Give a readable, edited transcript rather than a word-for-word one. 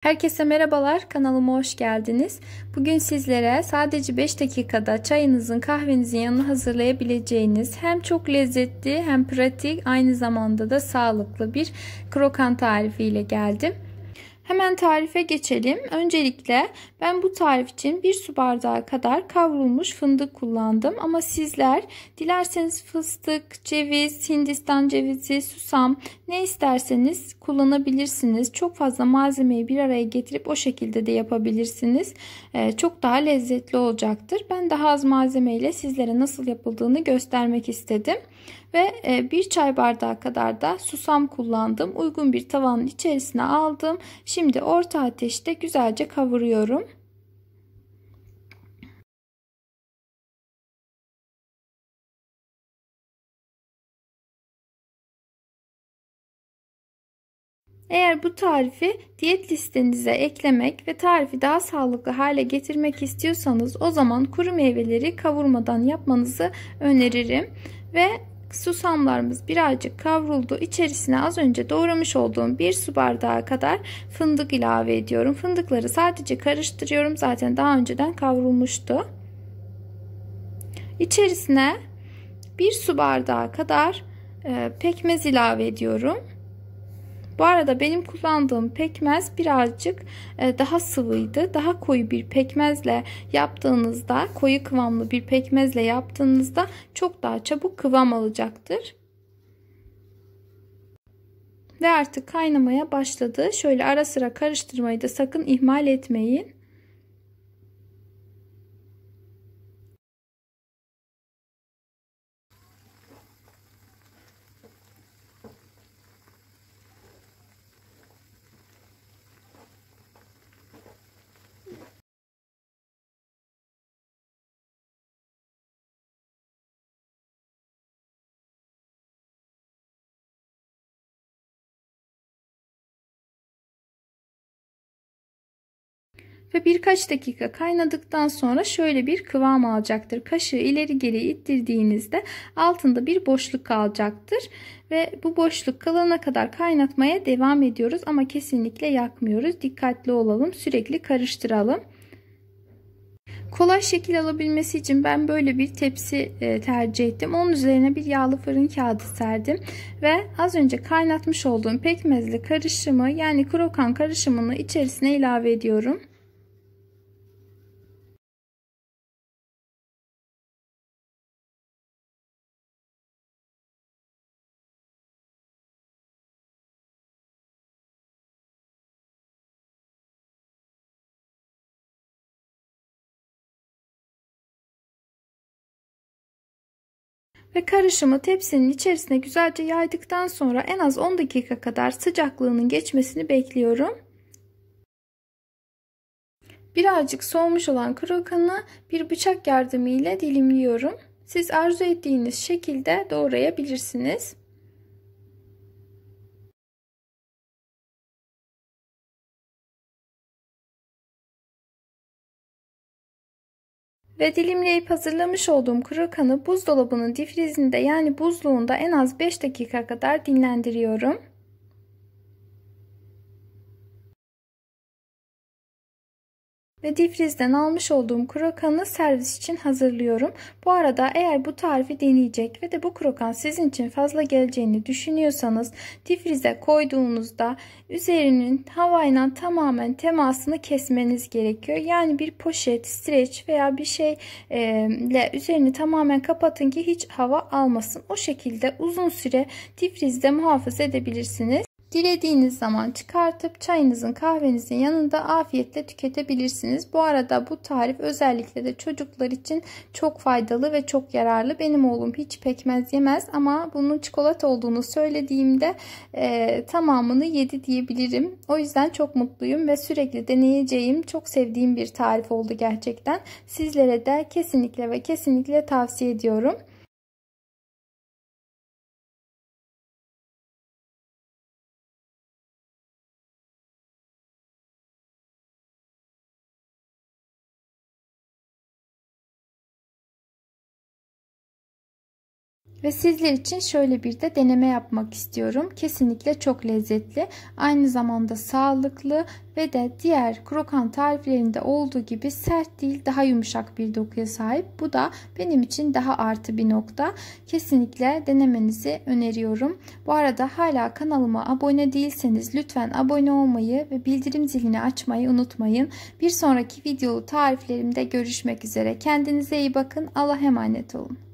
Herkese merhabalar, kanalıma hoş geldiniz. Bugün sizlere sadece 5 dakikada çayınızın, kahvenizin yanına hazırlayabileceğiniz hem çok lezzetli hem pratik aynı zamanda da sağlıklı bir krokan tarifi ile geldim. Hemen tarife geçelim. Öncelikle ben bu tarif için 1 su bardağı kadar kavrulmuş fındık kullandım. Ama sizler dilerseniz fıstık, ceviz, Hindistan cevizi, susam ne isterseniz kullanabilirsiniz. Çok fazla malzemeyi bir araya getirip o şekilde de yapabilirsiniz. Çok daha lezzetli olacaktır. Ben daha az malzemeyle sizlere nasıl yapıldığını göstermek istedim. Ve 1 çay bardağı kadar da susam kullandım. Uygun bir tavanın içerisine aldım. Şimdi orta ateşte güzelce kavuruyorum. Eğer bu tarifi diyet listenize eklemek ve tarifi daha sağlıklı hale getirmek istiyorsanız o zaman kuru meyveleri kavurmadan yapmanızı öneririm. Ve susamlarımız birazcık kavruldu. İçerisine az önce doğramış olduğum 1 su bardağı kadar fındık ilave ediyorum. Fındıkları sadece karıştırıyorum. Zaten daha önceden kavrulmuştu. İçerisine 1 su bardağı kadar pekmez ilave ediyorum. Bu arada benim kullandığım pekmez birazcık daha sıvıydı. Daha koyu bir pekmezle yaptığınızda, koyu kıvamlı bir pekmezle yaptığınızda çok daha çabuk kıvam alacaktır. Ve artık kaynamaya başladı. Şöyle ara sıra karıştırmayı da sakın ihmal etmeyin. Ve birkaç dakika kaynadıktan sonra şöyle bir kıvam alacaktır. Kaşığı ileri geri ittirdiğinizde altında bir boşluk kalacaktır. Ve bu boşluk kalana kadar kaynatmaya devam ediyoruz. Ama kesinlikle yakmıyoruz. Dikkatli olalım. Sürekli karıştıralım. Kolay şekil alabilmesi için ben böyle bir tepsi tercih ettim. Onun üzerine bir yağlı fırın kağıdı serdim. Ve az önce kaynatmış olduğum pekmezli karışımı, yani krokan karışımını içerisine ilave ediyorum. Ve karışımı tepsinin içerisine güzelce yaydıktan sonra en az 10 dakika kadar sıcaklığının geçmesini bekliyorum. Birazcık soğumuş olan krokanı bir bıçak yardımıyla dilimliyorum. Siz arzu ettiğiniz şekilde doğrayabilirsiniz. Ve dilimleyip hazırlamış olduğum krokanı buzdolabının difrizinde, yani buzluğunda en az 5 dakika kadar dinlendiriyorum. Ve difrizden almış olduğum krokanı servis için hazırlıyorum. Bu arada eğer bu tarifi deneyecek ve de bu krokan sizin için fazla geleceğini düşünüyorsanız difrize koyduğunuzda üzerinin havayla tamamen temasını kesmeniz gerekiyor. Yani bir poşet, streç veya bir şeyle üzerini tamamen kapatın ki hiç hava almasın. O şekilde uzun süre difrizde muhafaza edebilirsiniz. Dilediğiniz zaman çıkartıp çayınızın, kahvenizin yanında afiyetle tüketebilirsiniz. Bu arada bu tarif özellikle de çocuklar için çok faydalı ve çok yararlı. Benim oğlum hiç pekmez yemez ama bunun çikolata olduğunu söylediğimde tamamını yedi diyebilirim. O yüzden çok mutluyum ve sürekli deneyeceğim, çok sevdiğim bir tarif oldu gerçekten. Sizlere de kesinlikle ve kesinlikle tavsiye ediyorum. Ve sizler için şöyle bir de deneme yapmak istiyorum. Kesinlikle çok lezzetli, aynı zamanda sağlıklı ve de diğer krokan tariflerinde olduğu gibi sert değil, daha yumuşak bir dokuya sahip. Bu da benim için daha artı bir nokta. Kesinlikle denemenizi öneriyorum. Bu arada hala kanalıma abone değilseniz lütfen abone olmayı ve bildirim zilini açmayı unutmayın. Bir sonraki videolu tariflerimde görüşmek üzere. Kendinize iyi bakın. Allah'a emanet olun.